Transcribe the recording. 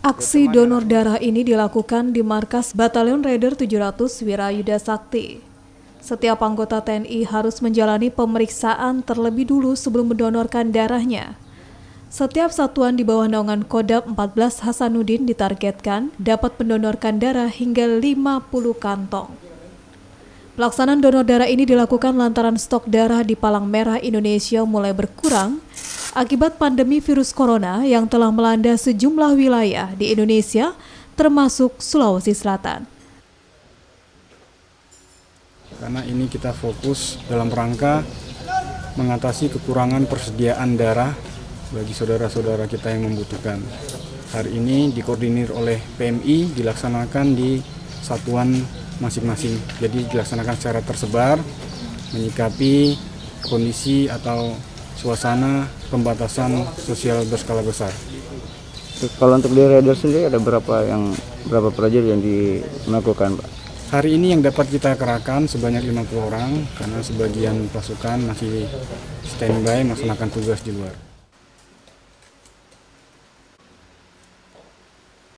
Aksi donor darah ini dilakukan di markas Batalion Raider 700 Wirayuda Sakti. Setiap anggota TNI harus menjalani pemeriksaan terlebih dulu sebelum mendonorkan darahnya. Setiap satuan di bawah naungan Kodam 14 Hasanuddin ditargetkan dapat mendonorkan darah hingga 50 kantong. Pelaksanaan donor darah ini dilakukan lantaran stok darah di Palang Merah Indonesia mulai berkurang akibat pandemi virus corona yang telah melanda sejumlah wilayah di Indonesia, termasuk Sulawesi Selatan. Karena ini kita fokus dalam rangka mengatasi kekurangan persediaan darah bagi saudara-saudara kita yang membutuhkan. Hari ini dikoordinir oleh PMI, dilaksanakan di satuan masing-masing. Jadi dilaksanakan secara tersebar, menyikapi kondisi atau suasana pembatasan sosial berskala besar. Kalau untuk di Raider sendiri ada berapa prajurit yang dilakukan, Pak? Hari ini yang dapat kita kerahkan sebanyak 50 orang karena sebagian pasukan masih standby melaksanakan tugas di luar.